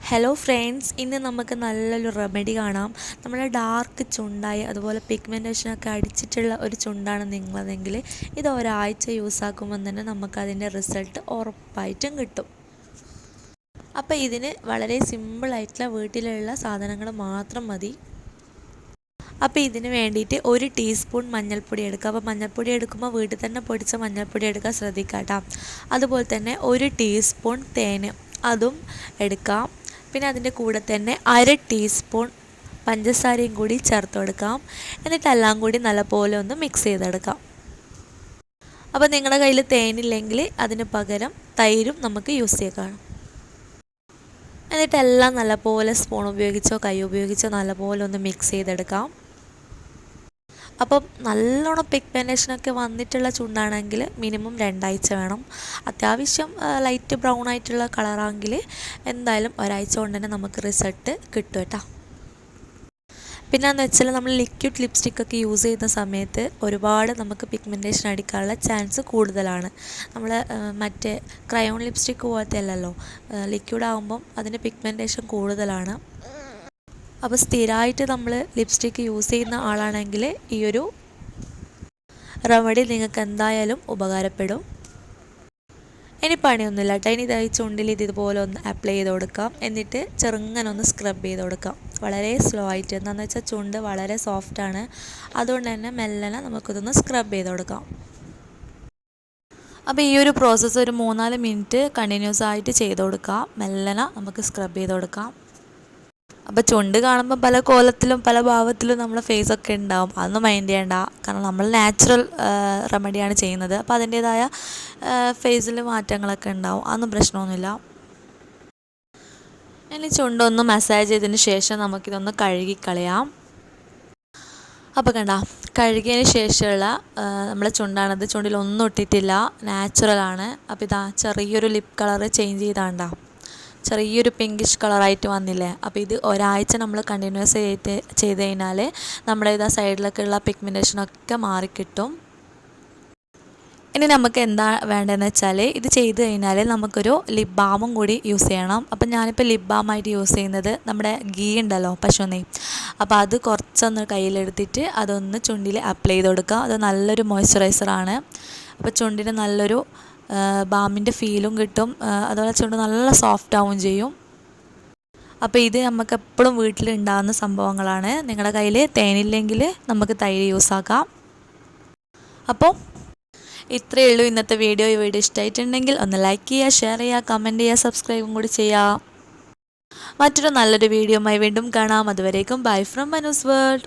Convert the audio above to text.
Hello friends, ഇന്ന് നമുക്ക് നല്ലൊരു റെമഡി കാണാം. നമ്മുടെ ഡാർക്ക് ചുണ്ടായി അതുപോലെ പിഗ്മെൻറ്റേഷനൊക്കെ അടിച്ചിട്ടുള്ള ഒരു ചുണ്ടാണ് നിങ്ങളതെങ്കിൽ ഇത് ഒരാഴ്ച യൂസാക്കുമ്പോൾ തന്നെ നമുക്കതിൻ്റെ റിസൾട്ട് ഉറപ്പായിട്ടും കിട്ടും. അപ്പോൾ ഇതിന് വളരെ സിമ്പിളായിട്ടുള്ള വീട്ടിലുള്ള സാധനങ്ങൾ മാത്രം മതി. അപ്പോൾ ഇതിന് വേണ്ടിയിട്ട് 1 ടീസ്പൂൺ മഞ്ഞൾപ്പൊടി എടുക്കുക. അപ്പോൾ മഞ്ഞൾപ്പൊടി എടുക്കുമ്പോൾ വീട്ടിൽ തന്നെ പൊടിച്ച മഞ്ഞൾപ്പൊടി എടുക്കാൻ ശ്രദ്ധിക്കുക കേട്ടോ. അതുപോലെ തന്നെ 1 ടീസ്പൂൺ തേൻ അതും എടുക്കാം. പിന്നെ അതിൻ്റെ കൂടെ തന്നെ 1/2 ടീസ്പൂൺ പഞ്ചസാരയും കൂടി ചേർത്ത് കൊടുക്കാം. എന്നിട്ട് എല്ലാം കൂടി നല്ലപോലെ ഒന്ന് മിക്സ് ചെയ്തെടുക്കാം. അപ്പോൾ നിങ്ങളുടെ കയ്യിൽ തേനില്ലെങ്കിൽ അതിന് പകരം തൈരും നമുക്ക് യൂസ് ചെയ്യാം. എന്നിട്ട് എല്ലാം നല്ലപോലെ സ്പൂൺ ഉപയോഗിച്ചോ കൈ ഉപയോഗിച്ചോ നല്ലപോലെ ഒന്ന് മിക്സ് ചെയ്തെടുക്കാം. അപ്പം നല്ലോണം പിഗ്മെൻറ്റേഷനൊക്കെ വന്നിട്ടുള്ള ചുണ്ടാണെങ്കിൽ മിനിമം 2 ആഴ്ച വേണം. അത്യാവശ്യം ലൈറ്റ് ബ്രൗൺ ആയിട്ടുള്ള കളറാണെങ്കിൽ എന്തായാലും ഒരാഴ്ച കൊണ്ട് തന്നെ നമുക്ക് റിസൾട്ട് കിട്ടും കേട്ടോ. പിന്നെയെന്ന് വെച്ചാൽ നമ്മൾ ലിക്വിഡ് ലിപ്സ്റ്റിക്കൊക്കെ യൂസ് ചെയ്യുന്ന സമയത്ത് ഒരുപാട് നമുക്ക് പിഗ്മെൻറ്റേഷൻ അടിക്കാനുള്ള ചാൻസ് കൂടുതലാണ്. നമ്മൾ മറ്റേ ക്രയോൺ ലിപ്സ്റ്റിക്ക് പോലത്തെ അല്ലല്ലോ, ലിക്വിഡ് ആകുമ്പം അതിൻ്റെ പിഗ്മെൻറ്റേഷൻ കൂടുതലാണ്. അപ്പോൾ സ്ഥിരമായിട്ട് നമ്മൾ ലിപ്സ്റ്റിക്ക് യൂസ് ചെയ്യുന്ന ആളാണെങ്കിൽ ഈ ഒരു റെമഡി നിങ്ങൾക്ക് എന്തായാലും ഉപകാരപ്പെടും. ഇനി പണിയൊന്നുമില്ല കേട്ടോ. ഇനി ഇതായി ചുണ്ടിൽ ഇതുപോലെ ഒന്ന് അപ്ലൈ ചെയ്ത് കൊടുക്കാം. എന്നിട്ട് ചെറുങ്ങനെ ഒന്ന് സ്ക്രബ് ചെയ്ത് കൊടുക്കാം, വളരെ സ്ലോ ആയിട്ട്. എന്താണെന്ന് വെച്ചാൽ ചുണ്ട് വളരെ സോഫ്റ്റാണ്, അതുകൊണ്ട് തന്നെ മെല്ലനെ നമുക്കിതൊന്ന് സ്ക്രബ് ചെയ്ത് കൊടുക്കാം. അപ്പോൾ ഈ ഒരു പ്രോസസ്സ് ഒരു 3-4 മിനിറ്റ് കണ്ടിന്യൂസ് ആയിട്ട് ചെയ്ത് കൊടുക്കാം. മെല്ലനെ നമുക്ക് സ്ക്രബ് ചെയ്ത് കൊടുക്കാം. അപ്പോൾ ചുണ്ട് കാണുമ്പോൾ പല കോലത്തിലും പല ഭാവത്തിലും നമ്മുടെ ഫേസൊക്കെ ഉണ്ടാവും, അതൊന്നും മൈൻഡ് ചെയ്യണ്ട. കാരണം നമ്മൾ നാച്ചുറൽ റെമഡിയാണ് ചെയ്യുന്നത്. അപ്പോൾ അതിൻ്റേതായ ഫേസിൽ മാറ്റങ്ങളൊക്കെ ഉണ്ടാവും, അതൊന്നും പ്രശ്നമൊന്നുമില്ല. ഇനി ചുണ്ടൊന്ന് മസാജ് ചെയ്തതിന് ശേഷം നമുക്കിതൊന്ന് കഴുകിക്കളയാം. അപ്പോൾ കണ്ട കഴുകിയതിന് ശേഷമുള്ള നമ്മളെ ചുണ്ടാണത്. ചുണ്ടിൽ ഒന്നും ഇട്ടിട്ടില്ല, നാച്ചുറലാണ്. അപ്പോൾ ഇതാ ചെറിയൊരു ലിപ്പ് കളറ് ചേഞ്ച് ചെയ്താണ്ടാ ചെറിയൊരു പിങ്കിഷ് കളറായിട്ട് വന്നില്ലേ. അപ്പോൾ ഇത് ഒരാഴ്ച നമ്മൾ കണ്ടിന്യൂസ് ചെയ്ത് കഴിഞ്ഞാൽ നമ്മുടെ ഇതാ സൈഡിലൊക്കെ ഉള്ള പിഗ്മെൻറ്റേഷനൊക്കെ മാറിക്കിട്ടും. ഇനി നമുക്ക് എന്താ വേണ്ടതെന്ന് വെച്ചാൽ ഇത് ചെയ്ത് കഴിഞ്ഞാൽ നമുക്കൊരു ലിപ് ബാമും കൂടി യൂസ് ചെയ്യണം. അപ്പം ഞാനിപ്പോൾ ലിപ് ബാമായിട്ട് യൂസ് ചെയ്യുന്നത് നമ്മുടെ ഗീ ഉണ്ടല്ലോ, പശുനെയ്യ്. അപ്പോൾ അത് കുറച്ചൊന്ന് കയ്യിലെടുത്തിട്ട് അതൊന്ന് ചുണ്ടിൽ അപ്ലൈ ചെയ്ത് കൊടുക്കുക. അത് നല്ലൊരു മോയ്സ്ചറൈസറാണ്. അപ്പോൾ ചുണ്ടിന് നല്ലൊരു ബാമിൻ്റെ ഫീലും കിട്ടും, അതുപോലെ ചുണ്ട് നല്ല സോഫ്റ്റ് ആവുകയും ചെയ്യും. അപ്പോൾ ഇത് നമുക്ക് എപ്പോഴും വീട്ടിലുണ്ടാകുന്ന സംഭവങ്ങളാണ്. നിങ്ങളുടെ കയ്യിൽ തേനില്ലെങ്കിൽ നമുക്ക് തൈര് യൂസാക്കാം. അപ്പോൾ ഇത്രയേ ഉള്ളൂ ഇന്നത്തെ വീഡിയോ. ഈ വീഡിയോ ഇഷ്ടമായിട്ടുണ്ടെങ്കിൽ ഒന്ന് ലൈക്ക് ചെയ്യുക, ഷെയർ ചെയ്യുക, കമൻറ്റ് ചെയ്യുക, സബ്സ്ക്രൈബും കൂടി ചെയ്യുക. മറ്റൊരു നല്ലൊരു വീഡിയോയുമായി വീണ്ടും കാണാം. അതുവരേക്കും ബൈ ഫ്രം മനൂസ് വേൾഡ്.